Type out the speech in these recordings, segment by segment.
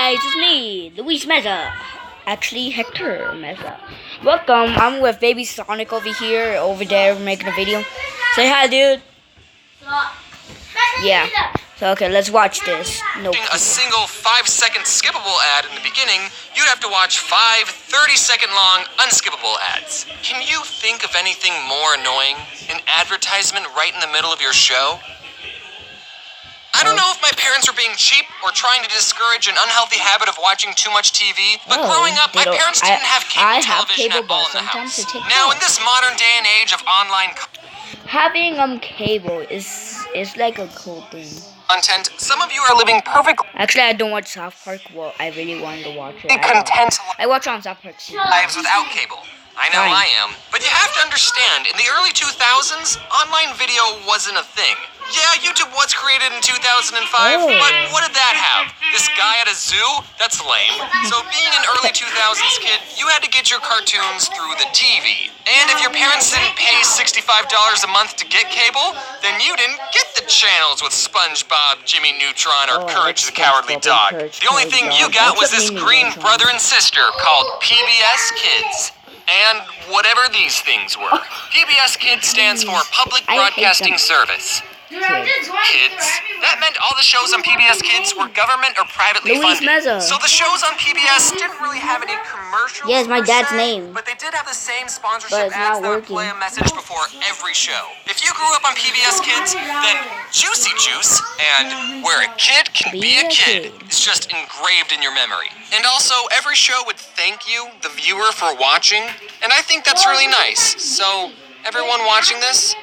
guys, it's me, Luis Meza. Actually, Hector Meza. Welcome, I'm with Baby Sonic over there, making a video. Say hi, dude. Yeah. So, okay, let's watch this. No. A single 5-second skippable ad in the beginning, you'd have to watch 5 30-second long unskippable ads. Can you think of anything more annoying? An advertisement right in the middle of your show? I don't know if my parents were being cheap or trying to discourage an unhealthy habit of watching too much TV, but growing up, my parents didn't have cable television at all in the house. Now, in this modern day and age of online having cable is like a cool thing. Content, some of you are living perfectly. Actually, I don't watch South Park. Well, I really wanted to watch it. I watch on South Park lives without cable. I know I am. But you have to understand, in the early 2000s, online video wasn't a thing. Yeah, YouTube was created in 2005, but what did that have? This guy at a zoo? That's lame. So being an early 2000s kid, you had to get your cartoons through the TV. And if your parents didn't pay $65 a month to get cable, then you didn't get the channels with SpongeBob, Jimmy Neutron, or Courage the Cowardly Dog. The only thing you got was this green brother and sister called PBS Kids. And whatever these things were. PBS Kids stands for Public Broadcasting Service. Kids. That meant all the shows on PBS Kids were government or privately funded. So the shows on PBS didn't really have any commercials. Yeah, it's my dad's name. But they did have the same sponsorship ads that would play a message before every show. If you grew up on PBS Kids, then Juicy Juice and Where a Kid Can Be a Kid is just engraved in your memory. And also, every show would thank you, the viewer, for watching. And I think that's really nice. So, everyone watching this,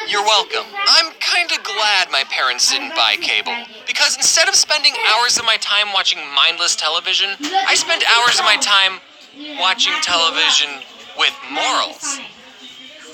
you're welcome. I'm kinda glad my parents didn't buy cable, because instead of spending hours of my time watching mindless television, I spent hours of my time watching television with morals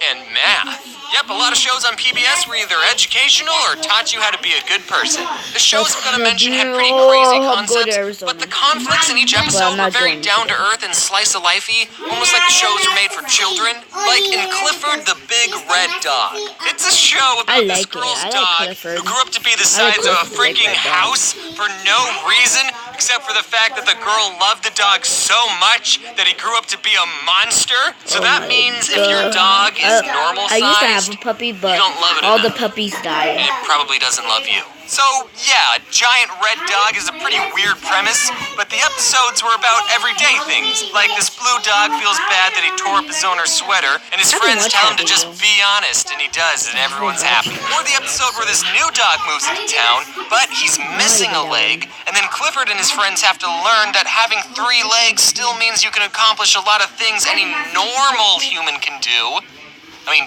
and math. Yep, a lot of shows on PBS were either educational or taught you how to be a good person. The shows I'm gonna mention had pretty crazy concepts, but the conflicts in each episode were very down-to-earth and slice-of-life-y, almost like the shows were made for children. Like in Clifford the Big Red Dog. It's a show about this girl's dog who grew up to be the size of a freaking house for no reason, except for the fact that the girl loved the dog so much that he grew up to be a monster. So that means if your dog is normal size, I used to have a puppy, but all the puppies died. It probably doesn't love you. So, yeah, a giant red dog is a pretty weird premise, but the episodes were about everyday things. Like this blue dog feels bad that he tore up his owner's sweater, and his friends tell him to just be honest, and he does, and everyone's happy. Or the episode where this new dog moves into town, but he's missing a leg, and then Clifford and his friends have to learn that having 3 legs still means you can accomplish a lot of things any normal human can do.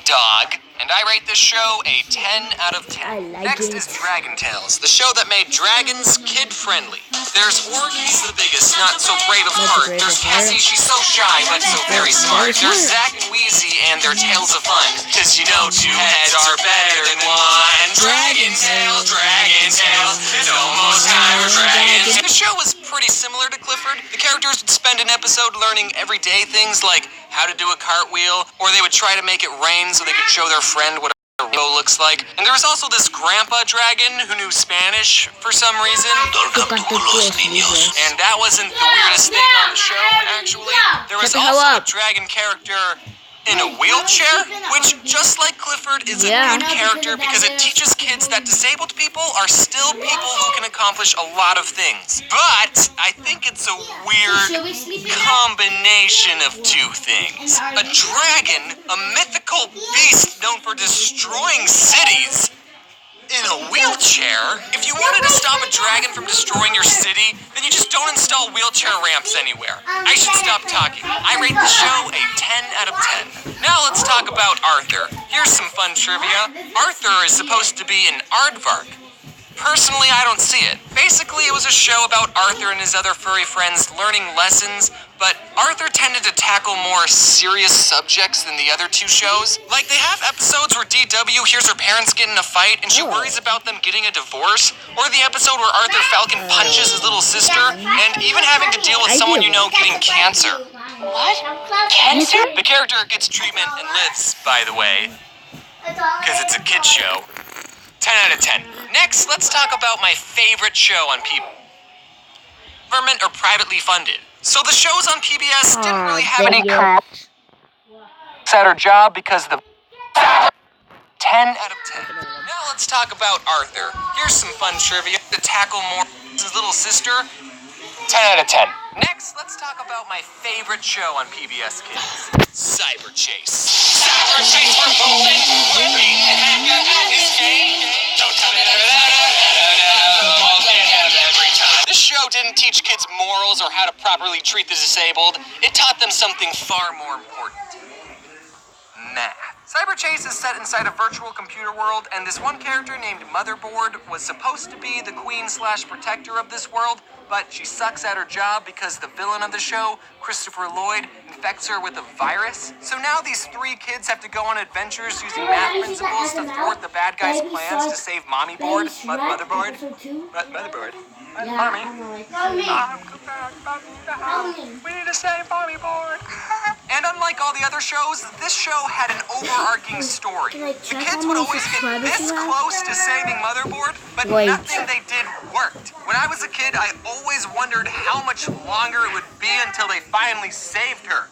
Dog. And I rate this show a 10 out of 10. Next is Dragon Tales, the show that made dragons kid-friendly. There's Org, he's the biggest, not so brave of heart. There's Cassie, she's so shy, but so very smart. There's Zack and Wheezy and their tales of fun, 'cause you know 2 heads are better than 1. Dragon Tales, it's almost time for dragons. The show was pretty similar to Clifford. The characters would spend an episode learning everyday things like how to do a cartwheel, or they would try to make it rain so they could show their friend what a rainbow looks like. And there was also this grandpa dragon who knew Spanish for some reason. And that wasn't the weirdest thing on the show, actually. There was also a dragon character in a wheelchair, which, just like Clifford, is a good character because it teaches kids that disabled people are still people who can accomplish a lot of things. But I think it's a weird combination of 2 things. A dragon, a mythical beast known for destroying cities, in a wheelchair? If you wanted to stop a dragon from destroying your city, then you just don't install wheelchair ramps anywhere. I should stop talking. I rate the show a 10 out of 10. Now let's talk about Arthur. Here's some fun trivia. Arthur is supposed to be an aardvark. Personally, I don't see it. Basically, it was a show about Arthur and his other furry friends learning lessons, but Arthur tended to tackle more serious subjects than the other 2 shows. Like, they have episodes where DW hears her parents get in a fight and she worries about them getting a divorce, or the episode where Arthur Falcon punches his little sister, and even having to deal with someone you know getting cancer. What? Cancer? The character gets treatment and lives, by the way, because it's a kid's show. 10 out of 10. Next, let's talk about my favorite show on government or privately funded. So the shows on PBS didn't really have dang any it. careers at her job because the 10 out of 10. Now let's talk about Arthur. Here's some fun trivia to tackle more his little sister. 10 out of 10. Next, let's talk about my favorite show on PBS Kids, Cyber Chase. Cyber Chase, we're moving. We're beating the hacker at his game. Don't tell me every time. This show didn't teach kids morals or how to properly treat the disabled. It taught them something far more important. Math. Cyber Chase is set inside a virtual computer world, and this one character named Motherboard was supposed to be the queen/protector of this world, but she sucks at her job because the villain of the show, Christopher Lloyd, infects her with a virus. So now these three kids have to go on adventures using math principles to thwart the bad guy's plans to save Mommy Board, Motherboard. Motherboard. Mommy. We need to save Mommy Board. And unlike all the other shows, this show had an overarching story. The kids would always get this close to saving Motherboard, but nothing they did worked. When I was a kid, I always wondered how much longer it would be until they finally saved her.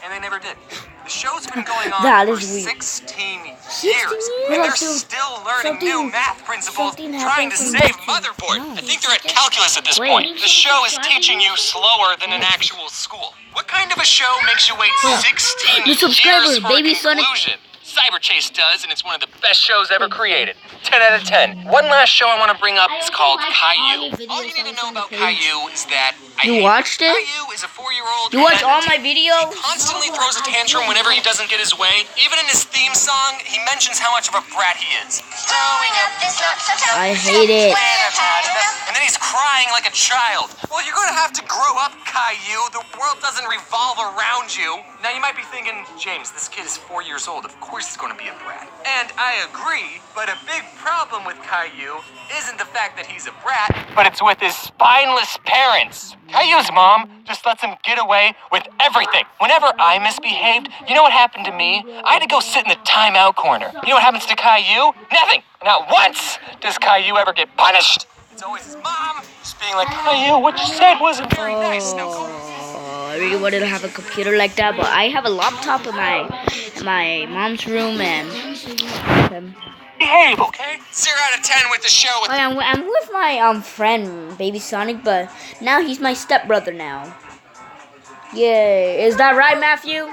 And they never did. The show's been going on for 16 years, and they're still learning new math principles trying to save Motherboard. I think they're at calculus at this point. The show is teaching you slower than an actual school. What kind of a show makes you wait 16 years for a conclusion? Cyber Chase does, and it's one of the best shows ever created. 10 out of 10. One last show I want to bring up is called Caillou. All you need to know about Caillou is that You watched it? Caillou is a 4-year-old. You watch all my videos? He constantly throws a tantrum whenever he doesn't get his way. Even in his theme song, he mentions how much of a brat he is. Growing up is not sometimes I hate it. And then he's crying like a child. Well, you're going to have to grow up, Caillou. The world doesn't revolve around you. Now, you might be thinking, James, this kid is 4 years old. Of course he's going to be a brat. And I agree, but a big problem with Caillou isn't the fact that he's a brat, but it's with his spineless parents. Caillou's mom just lets him get away with everything. Whenever I misbehaved, you know what happened to me? I had to go sit in the timeout corner. You know what happens to Caillou? Nothing. Not once does Caillou ever get punished. It's always his mom just being like, Caillou, what you said wasn't very nice. I really wanted to have a computer like that, but I have a laptop in my mom's room and behave, okay? 0 out of 10 with the show. I'm with my friend Baby Sonic, but now he's my stepbrother now. Yay! Is that right, Matthew?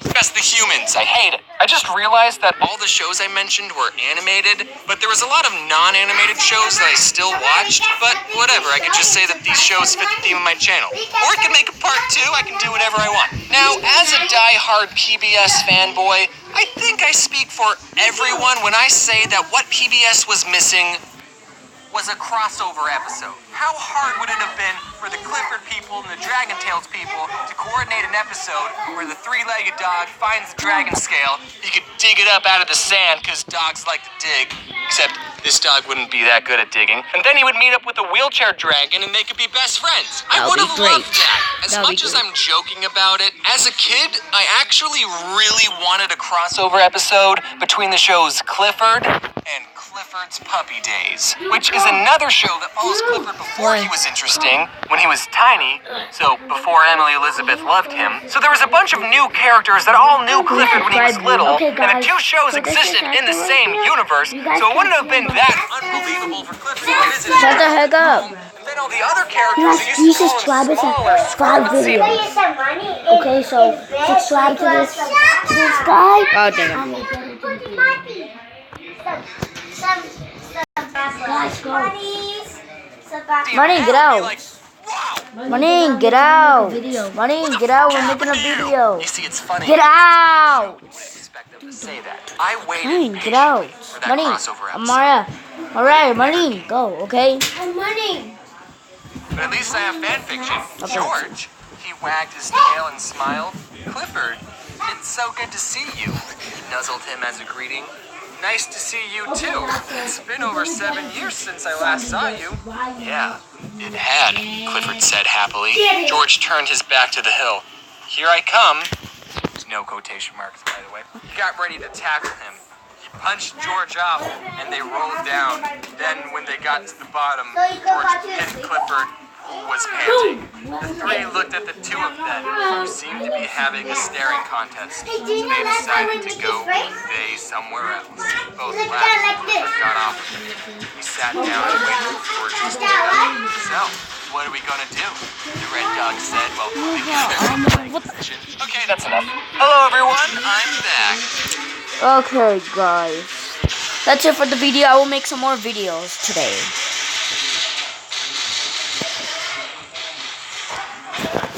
Just the humans. I hate it. I just realized that all the shows I mentioned were animated, but there was a lot of non-animated shows that I still watched, but whatever, I could just say that these shows fit the theme of my channel. Or I can make a part 2, I can do whatever I want. Now, as a die-hard PBS fanboy, I think I speak for everyone when I say that what PBS was missing was a crossover episode. How hard would it have been for the Clifford people and the Dragon Tales people to coordinate an episode where the three-legged dog finds the dragon scale, he could dig it up out of the sand because dogs like to dig, except this dog wouldn't be that good at digging, and then he would meet up with the wheelchair dragon and they could be best friends. I would have loved that. As much as I'm joking about it, as a kid, I actually really wanted a crossover episode between the shows Clifford and Clifford's Puppy Days, which is another show that follows Clifford before he was interesting, when he was tiny, so before Emily Elizabeth loved him. So there was a bunch of new characters that all knew Clifford when he was little, and the two shows existed in the same universe, so it wouldn't have been that unbelievable for Clifford to visit. Shut the heck up. And then all the other characters that used to call him smaller, subscribe video. Okay, so subscribe to this guy. Oh, damn. Guys, go. Money, get out. Like, wow. Money, get out. Money, get out. We're making a video. You see, it's funny. Get out. I expect them to say that. I waited Money, get out. for that Money, crossover episode. Amara. Alright, Money, go, okay? But at least I have fan fiction. George, he wagged his tail and smiled. Clifford, it's so good to see you. He nuzzled him as a greeting. Nice to see you too. It's been over 7 years since I last saw you. Yeah, it had, Clifford said happily. George turned his back to the hill. Here I come. There's no quotation marks, by the way. He got ready to tackle him. He punched George off, and they rolled down. Then, when they got to the bottom, George hit Clifford was panting. The three looked at the two of them, who seemed to be having a staring contest. So they decided to go convey somewhere else. Both laughed and got off of it. We sat down and waited for George's turn. So, what are we gonna do? The red dog said while thinking of their question. Okay, that's enough. Hello everyone, I'm back. Okay, guys. That's it for the video. I will make some more videos today.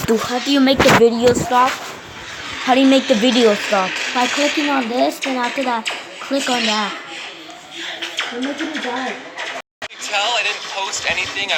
How do you make the video stop? How do you make the video stop? By clicking on this, then after that, click on that. You're making me die. Can you tell I didn't post anything